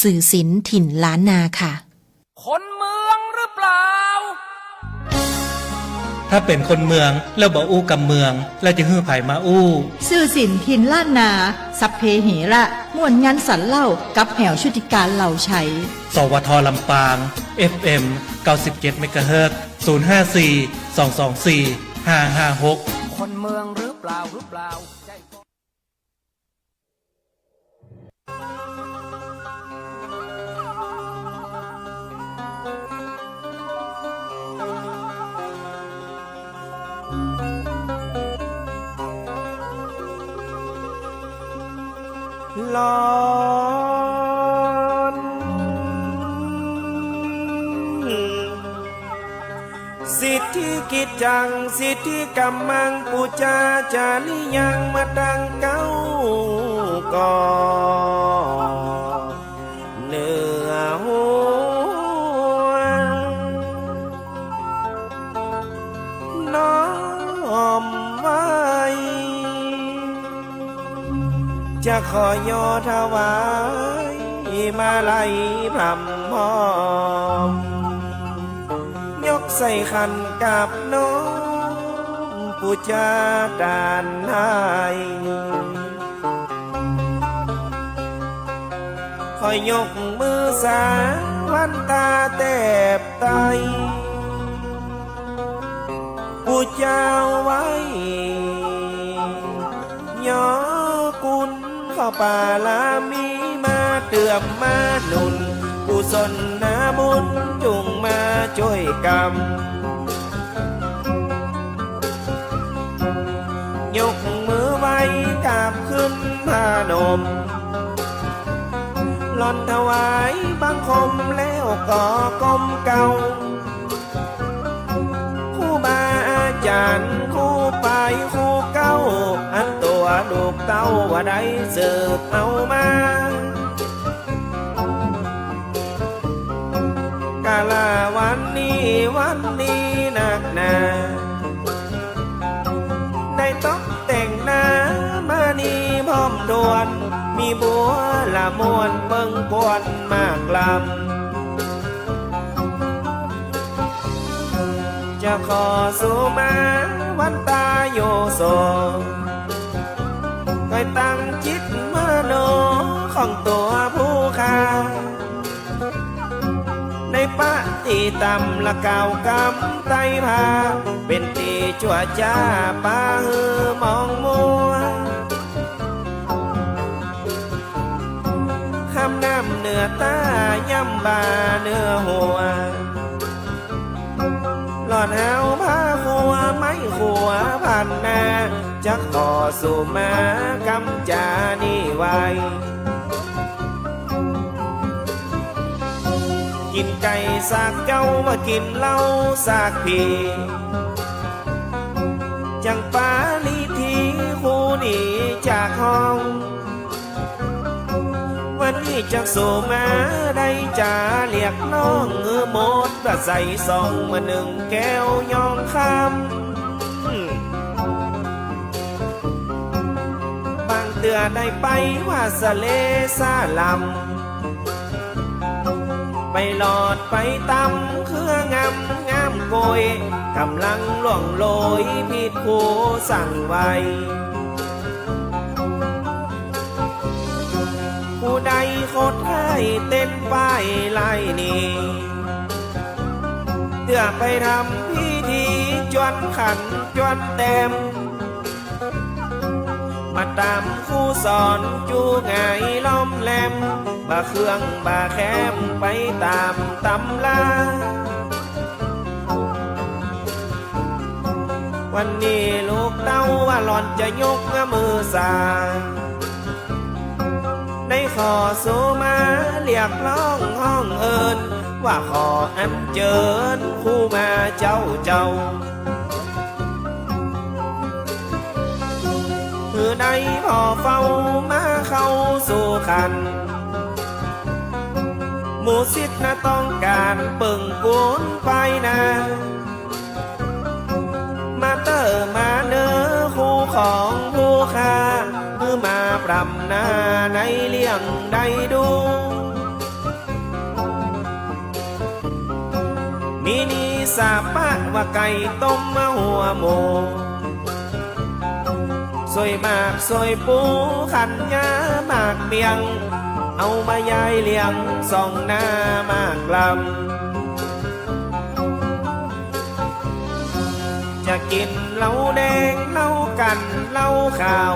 สื่อศิลป์ถิ่นล้านนาค่ะคนเมืองหรือเปล่าถ้าเป็นคนเมืองแล้วบ่อู้กับเมืองแล้วจะฮื้อไผมาอู้สื่อสินทินล้านนาสัพเพเหระม่วนงานสันเล่ากับแหวชุติการเหล่าชัยสวทลำปาง FM 97 เมกะเฮิรตซ์ 054 224 556คนเมืองหรือเปล่าลอนสิทธิกิจจังสิทธิกรรมังปูจาจาริยังมาดังเก้าก่อเนื้อหัวน้อมไว้จะขอยอถวายมาลัยพรำพร้อมยกใส่ขันกับน้องผู้จาดานให้คอยยกมือสาวันตาแตบไตผู้เจ้าไว้ยอกุลข้าป่าลามีมาเตือมมาหนุนกุศลนาบุญจุงมาช่วยกรรมยกมือไว้กราบขึ้นพานมหล่อนถวายบังคมแล้วก็ก้มเก่าคู่บาอาจารย์คู่ไปคู่เก้าอันตัวลูกเต้าว่าได้สืบเอามากาลาวันนี้นักหนาได้ต้องแต่งหน้ามานี่พร้อมดวนมีบัวละมวนเบิ่งปวนมากลำจะขอสู่มาวันตาโยโสคอยตั้งจิตมโนของตัวผู้ค้าในปะตีตำละเก่ากำไตพาเป็นตีจั่วจ้าป้าฮือมองมัวคำน้ำเนื้อตาย่ำบาเนื้อหัวหลอดหาวผ้าขัวไม้ขัวพันนาจะขอสู่มากำจานี่ไว้กินไก่สากเจ้ามากินเหล้าสากผีจังปาลีทีคู่หนีจากห้องวันนี้จักสู่มาได้จ่าเรียกน้องเงือหมดว่าใส่ซองมาหนึ่งแก้วยองคำบางเตือได้ไปว่าสะเลซาลำไปหลอดไปตำเครื่องงามโกยกำลังล่วงโรยผิดคู่สั่งไว้ผู้ใดโคตรให้เต้นป้ายไล่นี่เพื่อไปทำพิธีจวนขันจวนเต็มมาตามคู่สอนจูไงล้อมแหลมบาเครื่องบาแคมไปตามตำลาวันนี้ลูกเต้าว่าหล่อนจะยกมือสาได้ขอสู่มาเรียกร้องห้องเอิญว่าขออันเจิญคู่มาเจ้าคือได้พอเฝ้ามาเข้าสู่ขันหมู่สิทธิ์น่ะต้องการปึ่งกุนไปนามาเตอร์มาเนื้อคู่ของผู้ค้าคือมาปรำนาในเลี้ยงใดดู สาปะว่าไก่ต้มมาหัวหมูสวยมากสวยปูขันยามากเบียงเอามายายเลี้ยงส่องหน้ามากลำจะกินเหล้าแดงเหล้ากันเหล้าขาว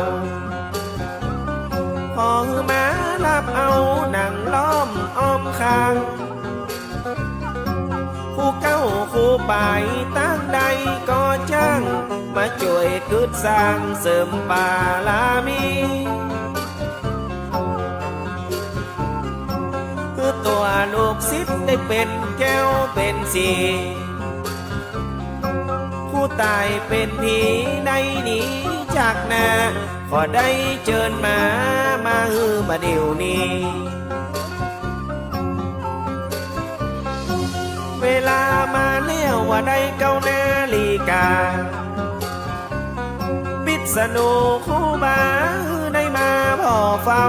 พอมาลับเอาหนังล้อมอ้อมข้างคู่เก้าคู่ปลายตั้งใดก็จ้างมาช่วยกึดสร้างเสริมบารมีคือตัวลูกศิษย์ได้เป็นแก้วเป็นสีผู้ตายเป็นผีได้หนีจากนาขอได้เชิญมาฮือมาเดี๋ยวนี้เวลามาเลี้ยวว่าได้เก้านาฬิกาปิดสนุคู่บาได้มาพ่อเฝ้า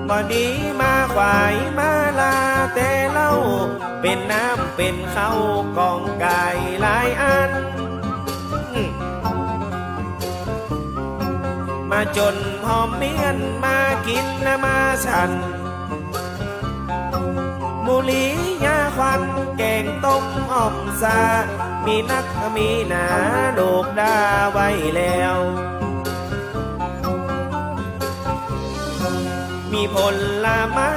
บ่ดีมาควายมาลาแต่เล่าเป็นน้ำเป็นเขากองกายหลายอันมาจนพอมเมียนมากินนะมาฉันมูลียาควันแกงต้มอ่อมซามีนักมีหนาโดกดาไว้แล้วมีผลละไม้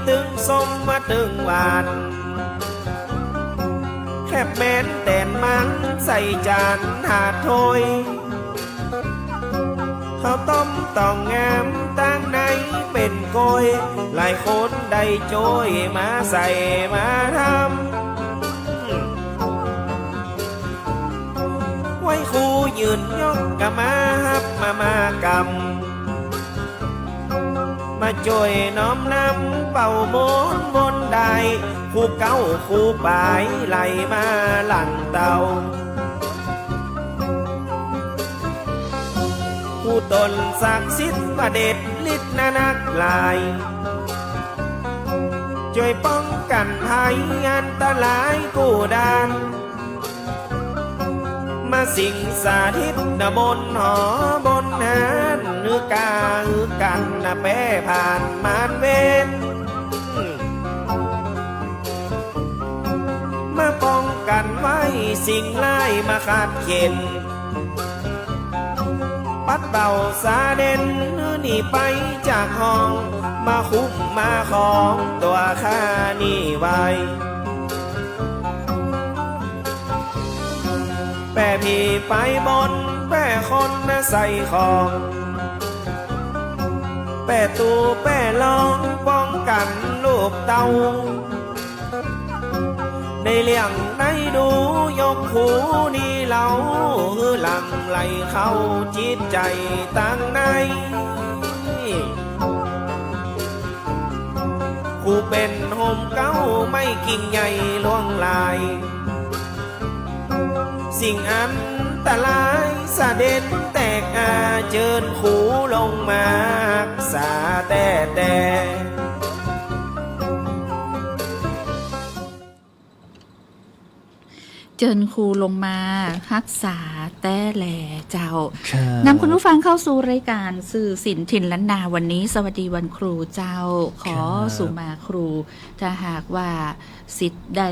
ตึงส้มมาตึงหวานแคบแม้นแต่นมันใส่จานหาดถ้วยข้าวต้มต้องงามตั้งในเป็นโกยหลายคนได้โจยมาใส่มาทำไว้คู่ยืนยกกะมาฮับมากำมาช่วยน้อมนำเป่าโมนบนได้คู่เก้าคู่ปลายไหลมาหลังเตาผู้ตนศักดิ์สิทธิ์ประเด็จฤทธิ์นานักลายช่วยป้องกันภัยอันตรายกู้ดานมาสิงสาธิตนะบนหอบนหานหรือกาหือกันนะแป้ผ่านมานเวทมาป้องกันไว้สิ่งร้ายมาขาดเข็นปัดเป่าสาเด่นหนีไปจากห้องมาคุ้มมาของตัวข้านี่ไว้แป่พี่ไปบนแป่คนนะใส่ของแป่ตูแป่ลองป้องกันลูกเต้าในเลี้ยงในดูยกหูนี่เหล่าหือหลังไหลเข้าจิตใจตั้งในผู้เป็นโฮมเก้าไม่กิ่งใหญ่ล่วงลายสิ่งอันตรายสะเด็ดแตกอาเจิญขูลงมาสาแต่เจิญครูลงมารักษาแต่แหล่เจ้านำคุณผู้ฟังเข้าสู่รายการสื่อศิลป์ถิ่นล้านนาวันนี้สวัสดีวันครูเจ้าขอสู่มาครูถ้าหากว่าสิทธิ์ใด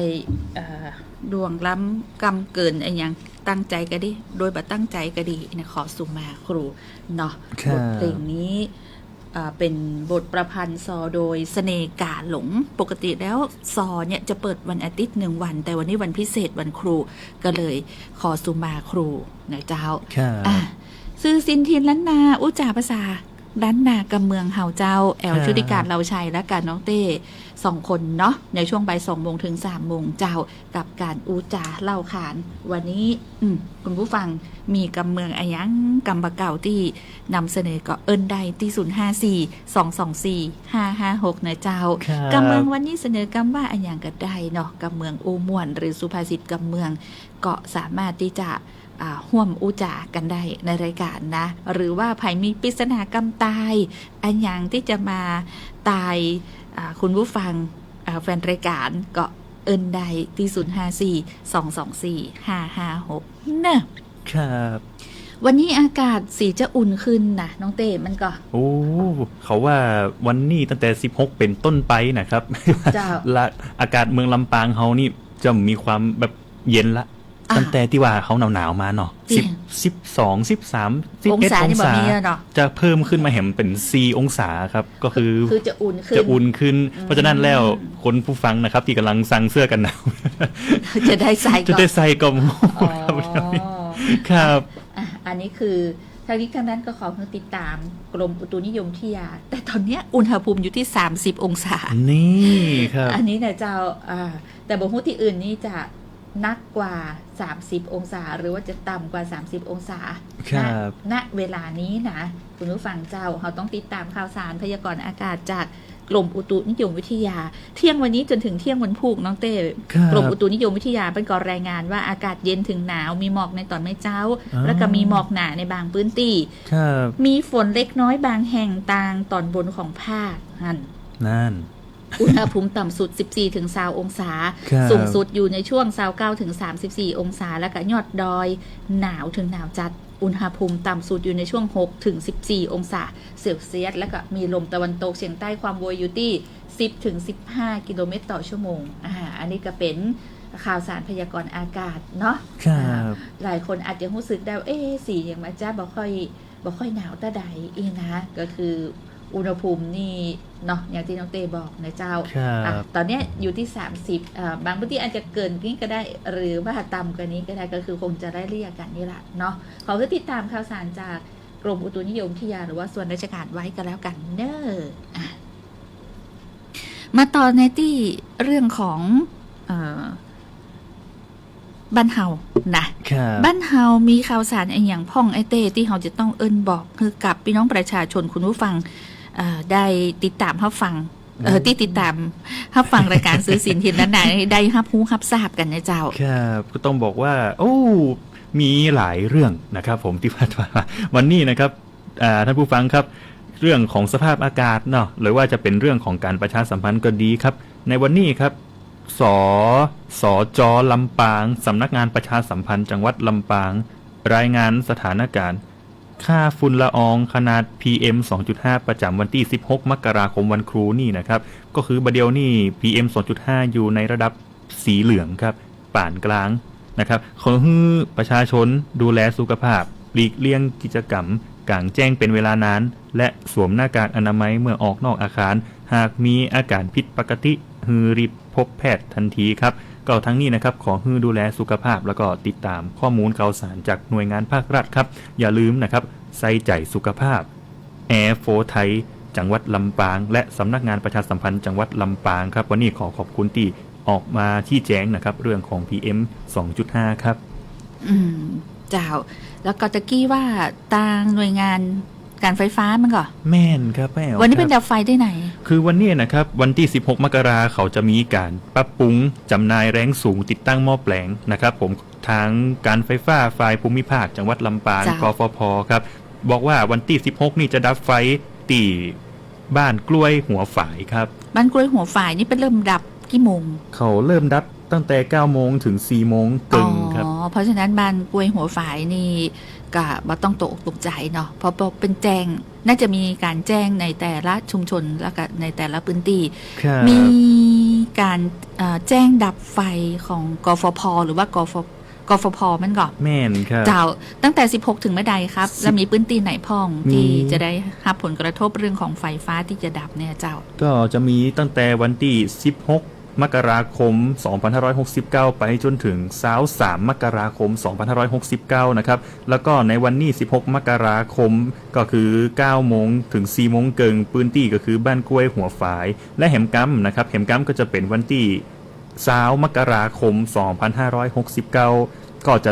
ดวงล้ำกรรมเกินอะไรอย่างตั้งใจก็ดีโดยบัตั้งใจก็ดีนะขอสู่มาครูเนาะบทเพลงนี้เป็นบทประพันธ์ซอโดยเสน่ห์กาหลงปกติแล้วซอเนี่ยจะเปิดวันอาทิตย์1 วันแต่วันนี้วันพิเศษวันครูก็เลยขอสุมาครูนะเจ้าซื้อสินทินล้านนาอุจาภาษาล้านนากำเมืองเฮาเจ้าแอลชุติการเราชัยและการน้องเต้2 คนเนาะในช่วงบ่าย2 โมงถึง3 โมงเจ้ากับการอูจาเล่าขานวันนี้คุณผู้ฟังมีกำเมืองอายังกำบะเก่าที่นำเสนอก็เอิ้นได้ที่054-224-556นะเจ้ากำเมืองวันนี้เสนอกำว่าอายังก็ได้เนาะกำเมืองอูม่วนหรือสุภาษิตกำเมืองก็สามารถที่จะห่วมอุจากันได้ในรายการนะหรือว่าไผมีปริศนากรรมตายอันอย่างที่จะมาตายคุณผู้ฟังแฟนรายการก็ เอินใดที่054-224-556เนอะ ครับ วันนี้อากาศสีจะอุ่นขึ้นนะน้องเต้มันก็ โอ้เขาว่าวันนี้ตั้งแต่16เป็นต้นไปนะครับ เจ้า และอากาศเมืองลำปางเขานี่จะมีความแบบเย็นละ ตั้งแต่ที่ว่าเขาหนาวๆมาเนาะ12 13 11 องศานี่แบบนี้เนาะ จะเพิ่มขึ้นมาเห็นเป็น4องศาครับก็คือ จะอุ่นขึ้น จะอุ่นขึ้น เพราะฉะนั้นแล้วคนผู้ฟังนะครับที่กำลังสั่งเสื้อกันหนาว จะได้ใส่ จะ ก่อน ได้ใส่ก่อน อ๋อ ครับ อันนี้คือทางนี้ทางนั้นก็ขอให้ติดตามกรมอุตุนิยมวิทยา แต่ตอนเนี้ยอุณหภูมิอยู่ที่30องศา นี่ครับ อันนี้เนี่ยเจ้าแต่บางที่อื่นนี่จะนักกว่า30องศาหรือว่าจะต่ำกว่า30องศา ครับ ณเวลานี้นะคุณผู้ฟังเจ้าเราต้องติดตามข่าวสารพยากรณ์อากาศจากกรมอุตุนิยมวิทยาเที่ยงวันนี้จนถึงเที่ยงวันพุธน้องเต้ ครับ กรมอุตุนิยมวิทยาเป็นก่อรายงานว่าอากาศเย็นถึงหนาวมีหมอกในตอนไม่เจ้า แล้วก็มีหมอกหนาในบางพื้นที่ ครับ มีฝนเล็กน้อยบางแห่งต่างตอนบนของภาคนั่น อุณหภูมิต่ำสุด 14-20 องศา ครับ สูงสุดอยู่ในช่วง 29-34 องศา แล้วก็ยอดดอยหนาวถึงหนาวจัด อุณหภูมิต่ำสุดอยู่ในช่วง 6-14 องศาเซลเซียส แล้วก็มีลมตะวันตกเฉียงใต้ความไวอยู่ที่ 10-15 กิโลเมตรต่อชั่วโมง อันนี้ก็เป็นข่าวสารพยากรณ์อากาศเนาะ ครับ หลายคนอาจจะรู้สึกได้ว่าสีอย่างมาจ้าบ่ค่อยหนาวตาใดอีนะก็คืออุณหภูมินี่เนาะอย่างที่น้องเต้บอกนะเจ้า ตอนนี้อยู่ที่30บางพื้นที่อาจจะเกินนี้ก็ได้หรือว่าต่ำกว่านี้ก็ได้ก็คือคงจะได้เรียกกันนี่แหละเนาะขอให้ติดตามข่าวสารจากกรมอุตุนิยมวิทยาหรือว่าส่วนราชการไว้กันแล้วกันเนอะมาต่อในที่เรื่องของบ้านเฮานะครับ บ้านเฮามีข่าวสารอย่างพ่องไอเต้ที่เราจะต้องบอกคือกับพี่น้องประชาชนคุณผู้ฟังได้ติดตามรับฟังที่ติดตามรับฟังรายการซื้อสินถิ่นนั้นไหนได้รับรู้รับทราบกันนะเจ้าครับก็ต้องบอกว่าโอ้มีหลายเรื่องนะครับผมที่ผ่านมาวันนี้นะครับท่านผู้ฟังครับเรื่องของสภาพอากาศเนาะหรือว่าจะเป็นเรื่องของการประชาสัมพันธ์ก็ดีครับในวันนี้ครับสจ.ลำปางสำนักงานประชาสัมพันธ์จังหวัดลำปางรายงานสถานการณ์ค่าฝุ่นละอองขนาด PM 2.5 ประจำวันที่16มกราคมวันครูนี่นะครับก็คือบัดเดียวนี่ PM 2.5 อยู่ในระดับสีเหลืองครับปานกลางนะครับขอให้ประชาชนดูแลสุขภาพหลีกเลี่ยงกิจกรรมกลางแจ้งเป็นเวลานานและสวมหน้ากากอนามัยเมื่อออกนอกอาคารหากมีอาการผิดปกติฮือรีบพบแพทย์ทันทีครับก็ทั้งนี้นะครับขอให้ดูแลสุขภาพแล้วก็ติดตามข้อมูลข่าวสารจากหน่วยงานภาครัฐครับอย่าลืมนะครับใส่ใจสุขภาพแอร์โฟไทยจังหวัดลำปางและสำนักงานประชาสัมพันธ์จังหวัดลำปางครับวันนี้ขอขอบคุณที่ออกมาที่แจ้งนะครับเรื่องของ PM 2.5 ครับเจ้าแล้วก็ตะกี้ว่าทางหน่วยงานการไฟฟ้ามันก็แม่นครับแม่วันนี้เป็นดับไฟได้ไหนคือวันนี้นะครับวันที่16มกราเขาจะมีการปรับปรุงจำหน่ายแรงสูงติดตั้งหม้อแปลงนะครับผมทางการไฟฟ้าฝ่ายภูมิภาคจังหวัดลำปางกฟผครับบอกว่าวันที่16นี่จะดับไฟตีบ้านกล้วยหัวฝายครับบ้านกล้วยหัวฝายนี่เป็นเริ่มดับกี่โมงเขาเริ่มดับตั้งแต่9โมงถึง4โมงตึงครับเพราะฉะนั้นบ้านกล้วยหัวฝายนี่ก็บ่ต้องตกใจเนาะเพราะเป็นแจ้งน่าจะมีการแจ้งในแต่ละชุมชนแล้วก็ในแต่ละพื้นที่มีการแจ้งดับไฟของกฟผหรือว่ากฟผมันก่อนแม่นครับเจ้าตั้งแต่16ถึงเมื่อใดครับแล้วมีพื้นที่ไหนพ้องที่จะได้รับผลกระทบเรื่องของไฟฟ้าที่จะดับเนี่ยเจ้าก็จะมีตั้งแต่วันที่16มกราคม2569ไปจนถึง23มกราคม2569นะครับแล้วก็ในวันนี้16มกราคมก็คือ9โมงถึง4โมงเกิงพื้นที่ก็คือบ้านกล้วยหัวฝายและแหมกัมนะครับแหมกัมก็จะเป็นวันที่20มกราคม2569ก็จ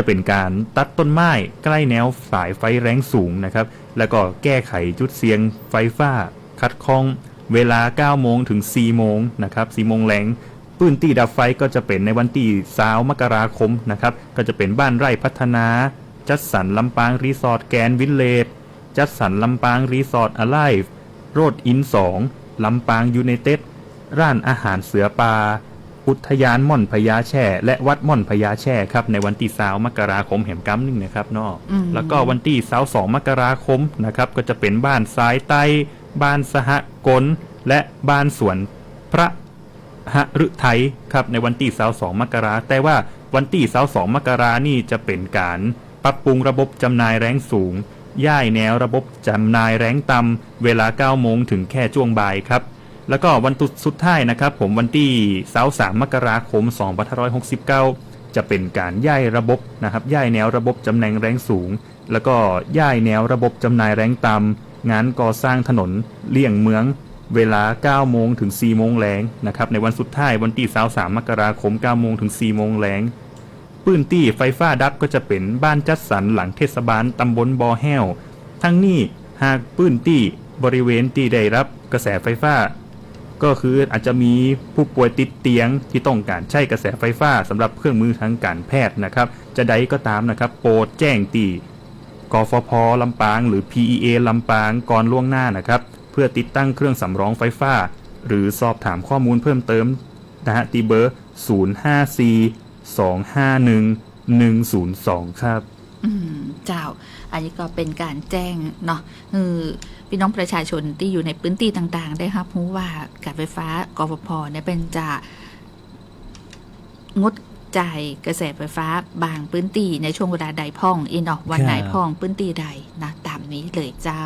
ะเป็นการตัดต้นไม้ใกล้แนวสายไฟแรงสูงนะครับแล้วก็แก้ไขจุดเสี่ยงไฟฟ้าคัดข้องเวลา9โมงถึง4โมงนะครับ4โมงแรงพื้นที่ดับไฟก็จะเป็นในวันที่20มกราคมนะครับก็จะเป็นบ้านไร่พัฒนาจัดสรรลำปางรีสอร์ทแกนวิลเลจจัดสรรลำปางรีสอร์ทอไลฟ์โรดอิน2ลำปางยูไนเต็ดร้านอาหารเสือปลา อุทยานม่อนพญาแช่และวัดม่อนพญาแช่ครับในวันที่20 มกราคมแห่มกัมนึงนะครับเนาะแล้วก็วันที่22 มกราคมนะครับก็จะเป็นบ้านสายใต้บ้านสหกลและบ้านสวนพระหฤทัยครับในวันที่22 มกราแต่ว่าวันที่22 มกรานี่จะเป็นการปรับปรุงระบบจำหน่ายแรงสูงย้ายแนวระบบจำหน่ายแรงต่ำเวลา 9 โมงถึงแค่ช่วงบ่ายครับแล้วก็วันสุดท้ายนะครับผมวันที่23 มกราคม 2569 จะเป็นการย้ายระบบนะครับย้ายแนวระบบจำหน่ายแรงสูงแล้วก็ย้ายแนวระบบจำหน่ายแรงต่ำงานก่อสร้างถนนเลี่ยงเมืองเวลา 9 โมงถึง 4 โมงแลงนะครับในวันสุดท้ายวันที่23 มกราคม 9 โมงถึง 4 โมงแลงพื้นที่ไฟฟ้าดับก็จะเป็นบ้านจัดสรรหลังเทศบาลตำบลบอแห้วทั้งนี้หากพื้นที่บริเวณที่ได้รับกระแสไฟฟ้าก็คืออาจจะมีผู้ป่วยติดเตียงที่ต้องการใช้กระแสไฟฟ้าสำหรับเครื่องมือทางการแพทย์นะครับจะใดก็ตามนะครับโปรดแจ้งตีกฟผ.ลำปางหรือ PEA ลำปางก่อนล่วงหน้านะครับเพื่อติดตั้งเครื่องสำรองไฟฟ้าหรือสอบถามข้อมูลเพิ่มเติมนะฮะที่เบอร์ 054-251-102 ครับเจ้าอันนี้ก็เป็นการแจ้งเนาะพี่น้องประชาชนที่อยู่ในพื้นที่ต่างๆได้ครับรู้ว่าการไฟฟ้ากฟผ.เนี่ยเป็นจะงดจ่ายกระแสไฟฟ้าบางพื้นที่ในช่วงเวลาใดพ่องเนาะวันไหนพ่องพื้นที่ใดนะตามนี้เลยเจ้า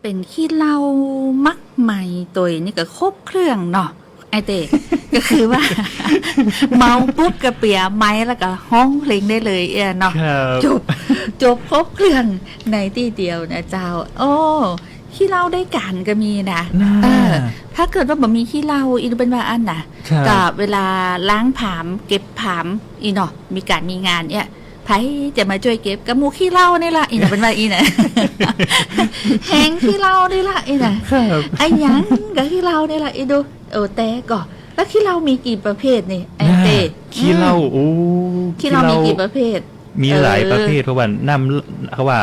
เป็นขี้เหล้ามักใหม่ตัวนี่ก็ครบเครื่องเนาะไอเต้ ก็คือว่า เมาปุ๊บกระเปียไม้แล้วก็ห้องเพลงได้เลยเนาะ ครับ จบครบเครื่องในที่เดียวนะเจ้า โอ้ขี้เหล้าได้กันก็มีนะ น่า ถ้าเกิดว่าบ่มีขี้เหล้าอีกเป็นว่าอันน่ะ ครับ กับเวลาล้างผามเก็บผามอีเนาะมีการมีงานเนี่ยไผจะมาช่วยเก็บกับหมูขี้เหล้านี่ล่ะอีน่ะเป็นว่าอีน่ะ แหงขี้เหล้านี่ล่ะอีน่ะ ครับ ไอ้หยังกับขี้เหล้านี่ล่ะอีดูแต่ก็แล้วขี้เหล้ามีกี่ประเภทนี่ไอ้เต้ ขี้เหล้าโอ้ ขี้เหล้ามีกี่ประเภท มีหลายประเภทเพราะว่านำเขาว่า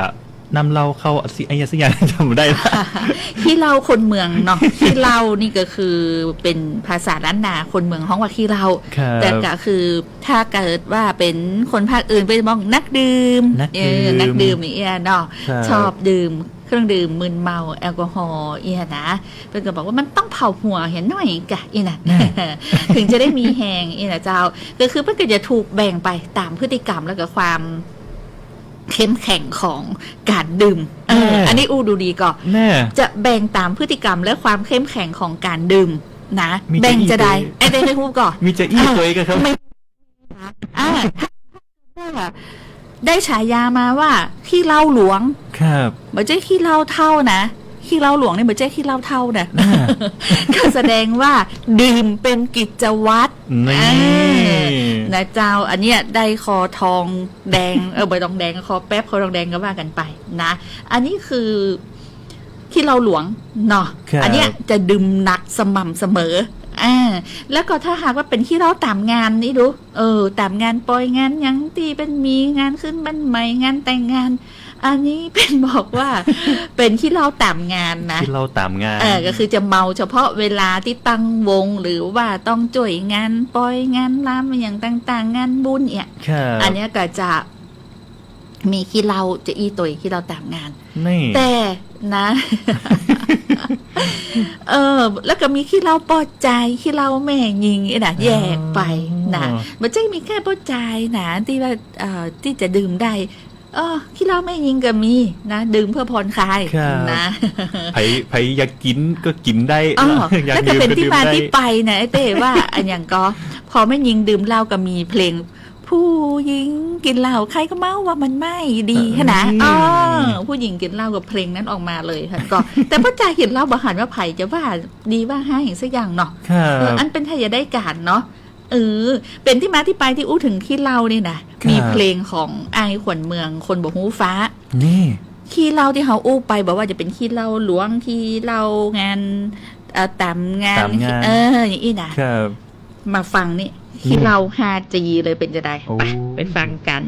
นำเหล้าเข้าสิไอ้สักอย่าง จำได้ละ ขี้เหล้าคนเมืองเนาะ ขี้เหล้านี่ก็คือเป็นภาษาล้านนาคนเมืองห้องว่าขี้เหล้า ครับ แต่ก็คือถ้าเกิดว่าเป็นคนภาคอื่นไปมองนักดื่ม นักดื่ม นักดื่มเอียเนาะ ครับ ชอบดื่มเครื่องดื่มมึนเมาแอลกอฮอล์เอียนะเพื่อนก็บอกว่ามันต้องเผาหัวเห็นหน่อยกะอีน่ะ ถึงจะได้มีแหงอีน่ะเจ้าก็คือเพื่อนก็จะถูกแบ่งไปตามพฤติกรรมแล้วก็ความเข้มแข็งของการดื่มอันนี้อูดูดีก่อน แน่ จะแบ่งตามพฤติกรรมและความเข้มแข็งของการดื่มนะ มีจะ แบ่งจะได้ อีก ไอ้เด้ให้พูดก่อน มีจะอี้ตัวเองกันครับ ไม่อ่าได้ฉายามาว่าขี้เหล้าหลวง ครับ ไม่ใช่ขี้เหล้าเท่านะขี้เหล้าหลวงนี่ไม่ใช่ขี้เหล้าเท่านะ อ่า ก็แสดงว่าดื่มเป็นกิจวัตร นี่ นะเจ้าอันเนี้ยได้คอทองแดงใบตองแดงคอแป๊บคอทองแดงก็ว่ากันไปนะอันนี้คือขี้เหล้าหลวงเนาะ ครับ อันเนี้ยจะดื่มหนักสม่ำเสมอแล้วก็ถ้าหากว่าเป็นขี้เหล้าตามงานนี่ดูตามงานปล่อยงานหยังตีเป็นมีงานขึ้นบ้านใหม่งานแต่งงาน อันนี้เป็นบอกว่า เป็นขี้เหล้าตามงานนะ ที่เราตามงาน ก็คือจะเมาเฉพาะเวลาที่ตั้งวงหรือว่าต้องจ่วยงานปล่อยงานรำอย่างต่างๆ งานบุญเนี่ย ครับ อันเนี้ยก็จะมีขี้เหล้าจะอีตัวขี้เหล้าตามงาน นี่ แต่นะ แล้วก็มีขี้เหล้าปอดใจขี้เหล้าแม่ยิงนะแยกไปนะมันจะมีแค่ปอดใจนะที่ว่าที่จะดื่มได้ขี้เหล้าแม่ยิงก็มีนะดื่มเพื่อผ่อนคลาย ครับ นะ ไผอยากกินก็กินได้ อยาก แล้วก็ ดื่ม เป็น ก็ ที่ ดื่ม มา ได้ ที่ไปนะไอ้เต้ว่า อันอย่างก็ พอแม่ยิงดื่มเหล้าก็มีเพลง ผู้หญิงกินเหล้าใครก็เมาว่ามันไม่ดีขนาดผู้หญิงกินเหล้ากับเพลงนั้นออกมาเลยค่ะก็ แต่พ่อจ่าเห็นเหล้าบะหันว่าไผ่จะว่าดีว่าให้อย่างสักอย่างเนาะ ครับ อันเป็นไทยได้การเนาะเป็นที่มาที่ไปที่อู้ถึงขี้เหล้านี่นะครับ มีเพลงของไอายขวัญเมืองคนบอกฮู้ฟ้า นี่ ขี้เหล้าที่เขาอู้ไปบอกว่าจะเป็นขี้เหล้าหลวงขี้เหล้างานตามงาน ตามงาน อย่างนี้นะ ครับ มาฟังนี่ขี้เหล้า 5G เลยเป็นจะได้ โอ้ ไปฟังกัน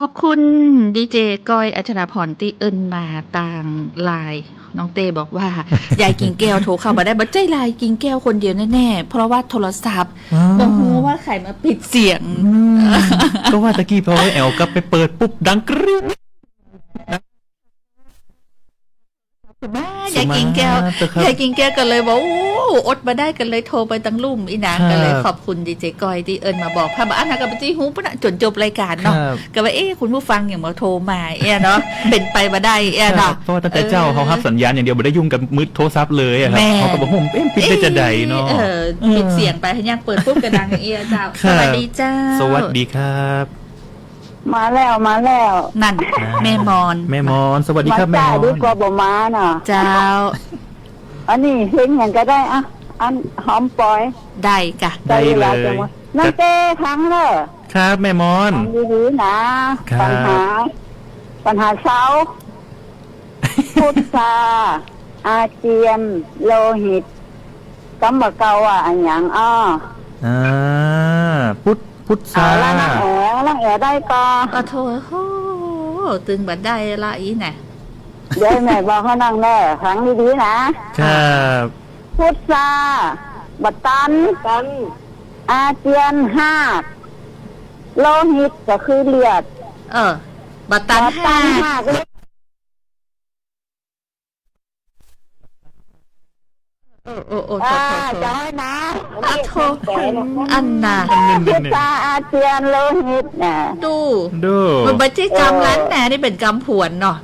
ขอบคุณดีเจก้อยอัชราพรที่เอิ้นมาต่างไลน์น้องเต้บอกว่า ยายกิ่งแก้วโทรเข้ามาได้บัดใจไลน์กิ่งแก้วคนเดียวแน่ๆเพราะว่าโทรศัพท์บอกว่าใครมาปิดเสียง ก็ว่าตะกี้พอแอลกลับไปเปิดปุ๊บดังกริ๊ง ยายกิ่งแก้วยายกิ่งแก้วก็เลยบอกโอ้อดมาได้กันเลยโทรไปตั้งลุ่มอีนางก็เลยขอบคุณดีเจก้อยที่เอิญมาบอกพาบ้านนะกับจีฮูปะจนจบรายการเนาะก็ว่าคุณผู้ฟังอย่างมาโทรมาเนาะเป็นไปมาได้เนาะเพราะว่าตั้งแต่เจ้าเขารับสัญญาณอย่างเดียวไม่ได้ยุ่งกับมือโทรศัพท์เลยครับเขาก็บอกผมปิดได้จะใดเนาะปิดเสียงไปให้ยังเปิดปุ๊บกระดังเจ้าสวัสดีเจ้าสวัสดีครับมาแล้วนั่นแม่มอนสวัสดีครับแม่มอนดีกว่าบ่มาเนาะเจ้าอันนี้เพลงอย่างก็ได้อะอันหอมปอยได้กะได้เลยนั่นเต้ครั้งเลยครับแม่มอนดีๆนะปัญหาเช้าพุทธาอาเจียนโลหิตกำมะเกาอันอย่างพุทธาล่างแอได้ก็โทษโหตึงบัดได้ละอีน่ะเดี๋ยวแม่บอกเขานั่งแน่ครั้งดีๆนะครับพุทธาบัตตันอาเจียน5โลหิตก็คือเลือดบัตตัน5จะให้นะโทษอันน่ะพุทธาอาเจียนโลหิตน่ะดูมันบัจกรรมร้านแหน่นี่เป็นกรรมผวนเนาะ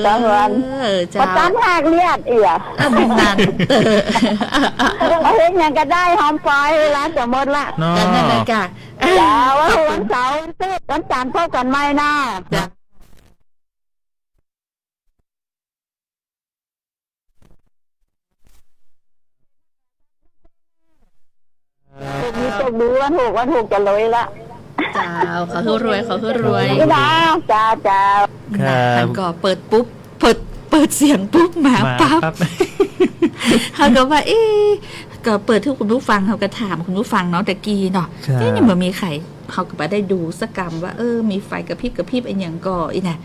จังหวัดประจันหักเลียดนั่นเอาเห็นอย่างก็ได้หอมปอยร้านจะหมดละนั่นเลยจ้ะว่าวันเสาร์วันจันทร์พบกันไหมนะมีตกดูวันถูกจะเลยละเจ้าเขาคือรวยจ้ามันก็เปิดปุ๊บเปิดเสียงปุ๊บมาปั๊บเขาก็ว่าก็เปิดทุกคุณผู้ฟังเขาก็ถามคุณผู้ฟังเนาะตะกี้เนาะที่นี่มันมีใครเขาก็มาได้ดูสักกรรมว่ามีไฟกระพริบไอ้อย่างก็นะ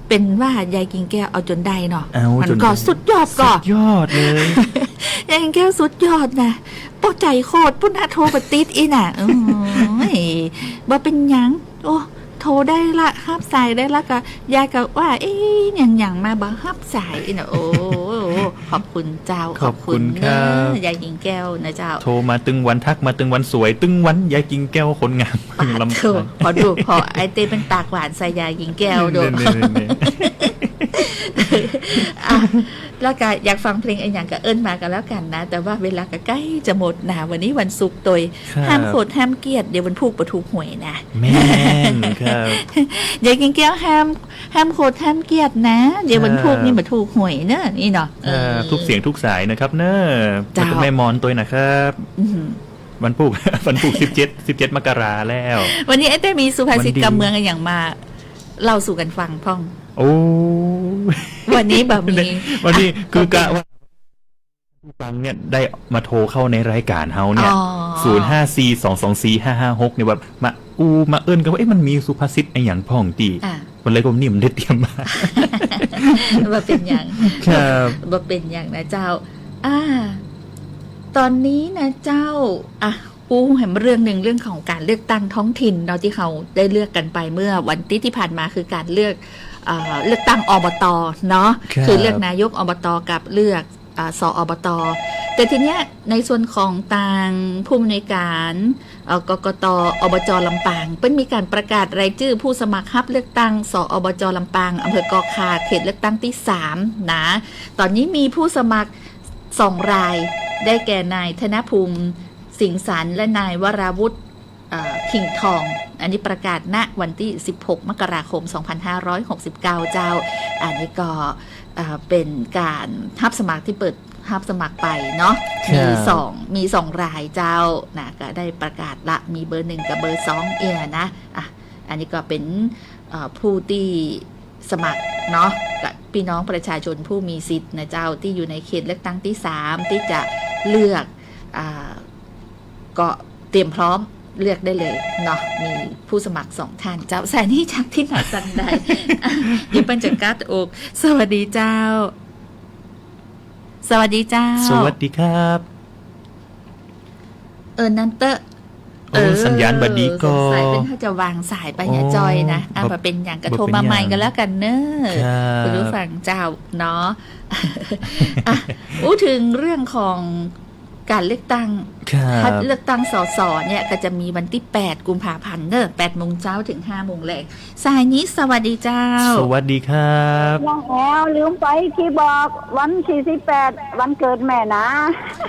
เป็นว่ายายกิ่งแก้วเอาจนได้เนาะมันก็สุดยอดเลยยายกิ่งแก้วสุดยอดนะปอใจโคตรพุ่นโทรปติดน่ะบ่เป็นหยังโอ้โทรได้ละฮับสายได้ละก็ยายก็ว่าอย่างมาบ่ฮับสายน่ะโอ้ขอบคุณเจ้าขอบคุณครับยายกิ่งแก้วนะเจ้าโทรมาตึงวันทักมาตึงวันสวยตึงวันยายกิ่งแก้วคนงามลำพูนพอไอเต้เป็นปากหวานใส่ยายกิ่งแก้วดูแล้วก็อยากฟังเพลงอะไรอย่างก็เอิ้นมากันแล้วกันนะแต่ว่าเวลาก็ใกล้จะหมดนะวันนี้วันศุกร์ตัวห้ามโคตรห้ามเกียรติเดี๋ยววันพุธประถูกหวยนะแม่นครับยายกิ่งแก้วห้ามโคตรห้ามเกียรตินะเดี๋ยววันพุธนี่มาถูกหวยเนอะนี่เนาะทุกเสียงทุกสายนะครับเนอะเป็นแม่มอนตัวนะครับวันพุธ17 มกราแล้ว วันนี้ไอ้เต้มีสุภาษิตกำเมืองอย่างมาเล่าสู่กันฟังพ่องโอ้วันนี้แบบมีวันนี้คือกะว่าฟังเนี่ยได้มาโทรเข้าในรายการเฮาเนี่ย0542245556เนี่ยแบบมาเอิ้นกันว่ามันมีสุภาษิตไอ้หยังพ่องตีมันเลยก็นิ่มได้เตรียมมาบ่เป็นหยังครับบ่เป็นหยังนะเจ้าตอนนี้นะเจ้าเห็นเรื่องหนึ่งเรื่องของการเลือกตั้งท้องถิ่นเราที่เขาได้เลือกกันไปเมื่อวันที่ผ่านมาคือการเลือกตั้งอบตเนาะคือเลือกนายกอบตกับเลือกสอบตแต่ทีเนี้ยในส่วนของทางผู้อำนวยการกกตอบจลำปางเป็นมีการประกาศรายชื่อผู้สมัครรับเลือกตั้งสอบจลำปางอำเภอกอคาเขตเลือกตั้งที่3นะตอนนี้มีผู้สมัคร2 รายได้แก่นายธนภูมิสิงสรรและนายวราวุฒิขิงทองอันนี้ประกาศณวันที่16 มกราคม 2569 เจ้าอันนี้ก็เป็นการรับสมัครที่เปิดรับสมัครไปเนาะมี2รายเจ้านะก็ได้ประกาศละมีเบอร์1กับเบอร์2นะอันนี้ก็เป็นผู้ที่สมัครเนาะกับพี่น้องประชาชนผู้มีสิทธิ์นะเจ้าที่อยู่ในเขตเลือกตั้งที่3ที่จะเลือกก็เตรียมพร้อม เลือกได้เลยเนาะมีผู้สมัคร2ท่านเจ้าแสนนี่จากที่ไหนจันใด อ่ะยิบปัญจกัดอกสวัสดีเจ้า สวัสดีเจ้า สวัสดีครับ นันเตอร์ สัญญาณบัดดีก็ สงสัยเป็นถ้าจะวางสายไปอย่าจอยนะมาเป็นอย่างกระโทรมาใหม่กันแล้วกันเนอะคุณผู้ฟังเจ้าเนาะ อ่ะพูดถึงเรื่องของการเลือกตั้ง ครับ เลือกตั้งสสเนี่ยก็จะมีวันที่8กุมภาพันธ์เนอะ8โมงเช้าถึง5โมงแลงสายนี้สวัสดีเจ้า สวัสดีครับ น้องแอลลืมไปที่บอกวันที่18วันเกิดแม่นะ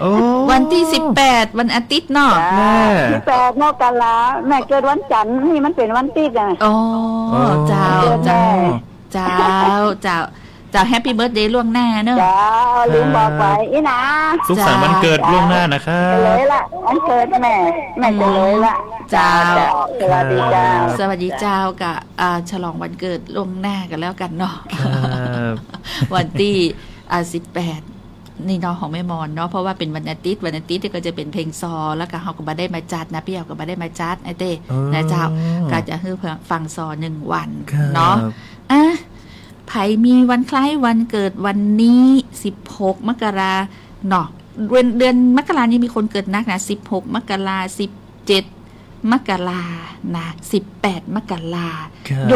โอ้ วันที่18วันอาทิตย์เนาะ แม่ 18มกราแม่เกิดวันจันทร์นี่มันเป็นวันติดอ่ะ อ๋อเจ้า เจ้า เจ้าเจ้าแฮปปี้เบิร์ธเดย์ล่วงหน้าเนอะ จ้าลืมบอกไปอีนะ สุขสันต์วันเกิดล่วงหน้านะครับ เลยละวันเกิดแม่จะเลยละ เจ้า สวัสดีจ้า สวัสดีเจ้ากับฉลองวันเกิดล่วงหน้ากันแล้วกันเนาะ ครับ วันที่18นี่เนาะของแม่มอนเนาะเพราะว่าเป็นวันอาทิตย์ที่ก็จะเป็นเพลงซอแล้วก็เฮาก็บ่ได้มาจัดนะพี่เฮาก็บ่ได้มาจัดไอ้เต้นะเจ้าก็จะให้ฟังซอ1วันเนาะอ่ะไผมีวันคล้ายวันเกิดวันนี้16มกราเนาะเดือนมกรานี่มีคนเกิดนักนะ16มกรา17มกรานะ18มกรา ครับ ดู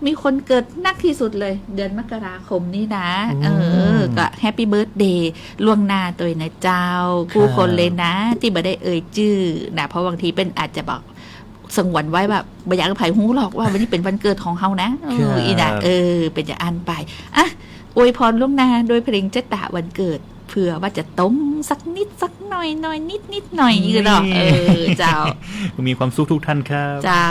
มีคนเกิดนักที่สุดเลย เดือนมกราคมนี้นะก็แฮปปี้เบิร์ธเดย์ล่วงหน้าตัวนะเจ้าผู้คนเลยนะ ที่บ่ได้เอ่ยชื่อนะเพราะบางทีเป็นอาจจะบอกสงวนไว้แบบบ่อยากให้ไผฮู้หรอกว่าวันนี้เป็นวันเกิดของเฮานะอีน่ะเป็นจะอ่านไปอ่ะอวยพรล่วงหน้าโดยเพลงเจตะวันเกิดเผื่อว่าจะต้มสักนิดสักหน่อยนิดหน่อยนี่ก็เนาะเจ้า มีความสุขทุกท่านครับ เจ้า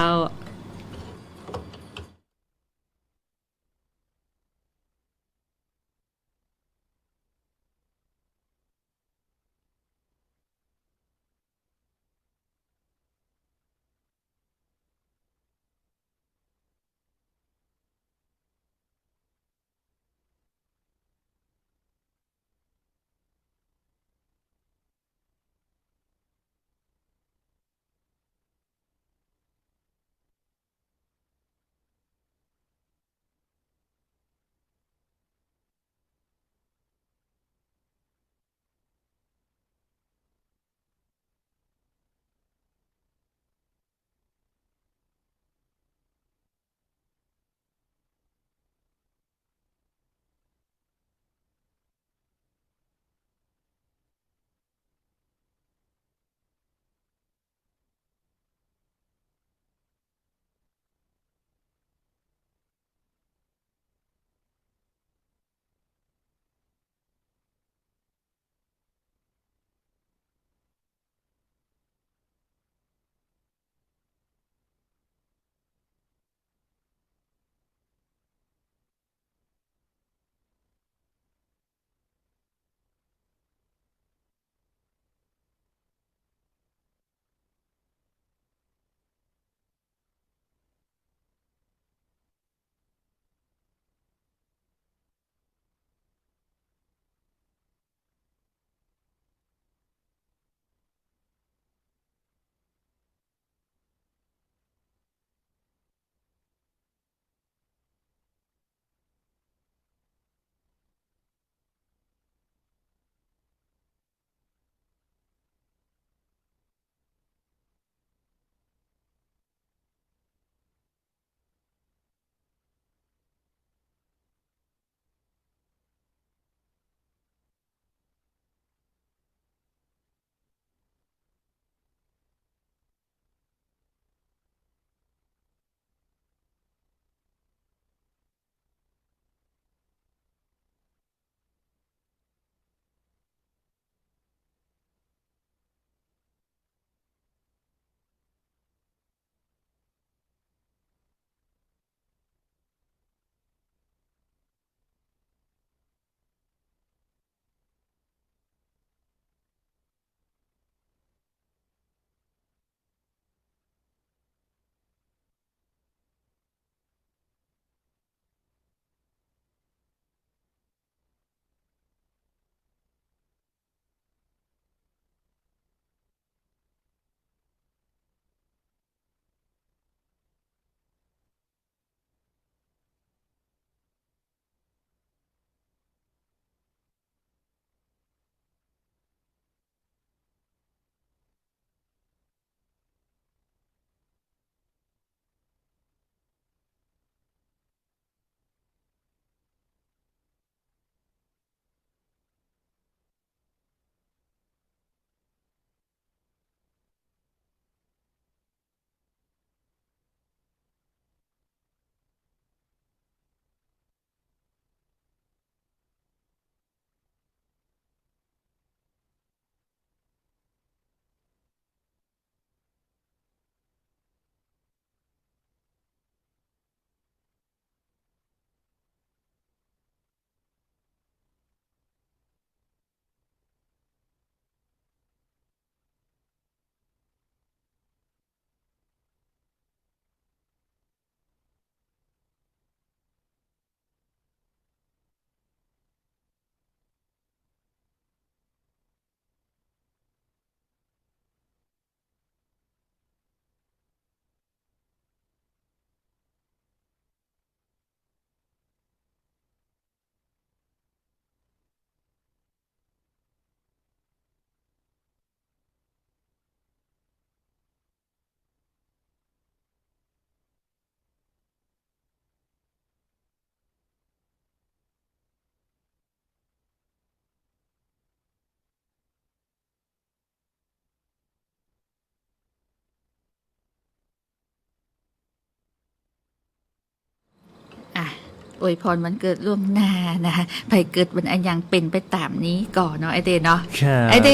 อวยพรวันเกิดล่วงหน้านะไปเกิดวันอันยังเป็นไปตามนี้ก่อนเนาะไอเดเนาะ ครับ ไอเด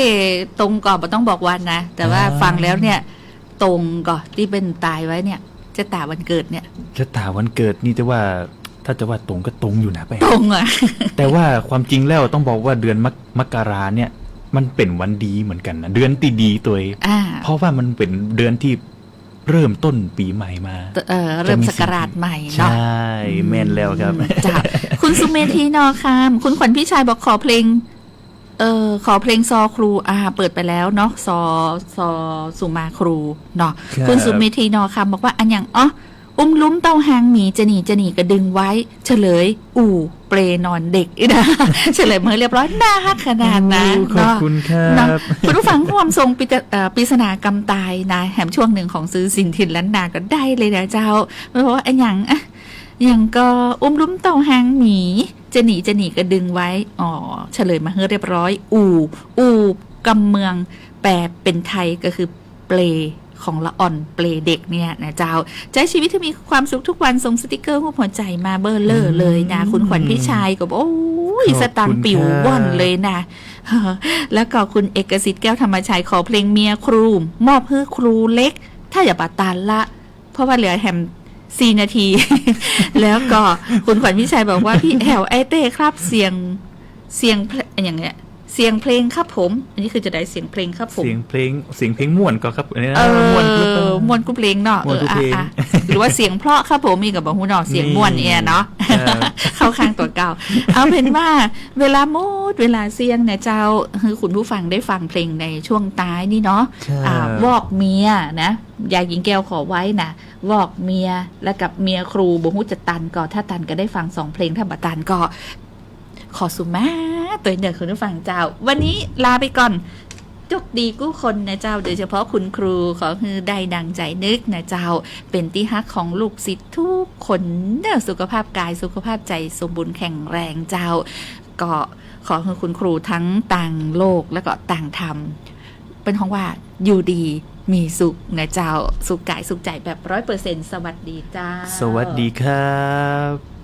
ตรงก่อนไม่ต้องบอกวันนะแต่ว่าฟังแล้วเนี่ยตรงก่อนที่เป็นตายไว้เนี่ยจะตาวันเกิดเนี่ย ชะตาวันเกิดนี่แต่ว่าถ้าจะว่าตรงก็ตรงอยู่นะแป้ง ตรงอ่ะ แต่ว่าความจริงแล้วต้องบอกว่าเดือนมกราเนี่ย มันเป็นวันดีเหมือนกันนะเดือนที่ดีตัวเอง เพราะว่ามันเป็นเดือนที่เริ่มต้นปีใหม่มา เริ่มศักราชใหม่ ใช เนาะ ่แม่นแล้วครับ จ้ะคุณสุเมธีนอคามคุณขวัญพี่ชายบอกขอเพลงขอเพลงซอครูเปิดไปแล้วเนาะซอสุมาครูเนาะ ครับ คุณสุเมธีนอคามบอกว่าอันอย่างอุ้มลุ้มเต้าหางหมีจะหนีก็ดึงไว้ เฉลย เปรนอนเด็กอีนะ เฉลยเมื่อเรียบร้อยน่าฮักขนาดนั้น ขอบคุณครั เนาะ บ คุณผู้ฟังความทรงปริศนากรรมตายนะแถมช่วงหนึ่งของซื้อสินถิ่นล้านนาก็ได้เลยนะเจ้าเพราะว่าอันอย่างก็อุ้มลุ้มเต้าหางหมีจะหนีก็ดึงไว้เฉลยมาเรียบร้อยกำเมืองแปลเป็นไทยก็คือเปลของละอ่อนเปลเด็กเนี่ยนะเจ้าใจชีวิตที่มีความสุขทุกวันส่งสติกเกอร์หัวใจมาเบอร์เลอร์เลยนะคุณขวัญพี่ชายก็บอกโอ้ย ขอบคุณ สตางค์ปิว ครับ ว่อนเลยนะ แล้วก็คุณเอกสิทธิ์แก้วธรรมชัยขอเพลงเมียครูมอบให้ครูเล็ก ถ้าอย่าปาตานละ เพราะว่าเหลือแฮม4 นาที แล้วก็คุณขวัญพี่ชัยบอกว่าพี่แอลไอเต้ครับเสียงอย่างเงี้ยเสียงเพลงครับผมอันนี้คือจะได้เสียงเพลงครับผม เสียงเพลงม่วนก็ครับอันนี้นะ ม่วน คือ ม่วนกูเพลงเนาะ ม่วนกูเพลง หรือว่าเสียงเพราะครับผมมีกับบางหูเนาะเสียงม่วนเนี่ยเนาะ ครับ เข้าข้างตัวเก่า เอาเป็นว่าเวลาเวลาเสียงเนี่ยเจ้าคือคุณผู้ฟังได้ฟังเพลงในช่วงท้ายนี่เนาะ ครับ วอกเมียนะยายหญิงแก้วขอไว้นะวอกเมียแล้วกับเมียครูบ่ฮู้จะตันก็ถ้าตันก็ได้ฟัง2 เพลงถ้าบ่ตันก็ขอสุมาตัวเดียวคุณผู้ฟังเจ้า วันนี้ลาไปก่อนจกดีกู้คนนะเจ้าโดยเฉพาะคุณครูขอคือได้ดังใจนึกนะเจ้าเป็นที่ฮักของลูกศิษย์ทุกคนเด้อสุขภาพกายสุขภาพใจสมบูรณ์แข็งแรงเจ้าก็ขอให้คุณครูทั้งต่างโลกและก็ต่างธรรมเป็นของว่าอยู่ดีมีสุขนะเจ้าสุขกายสุขใจแบบ100%สวัสดีเจ้า สวัสดีครับ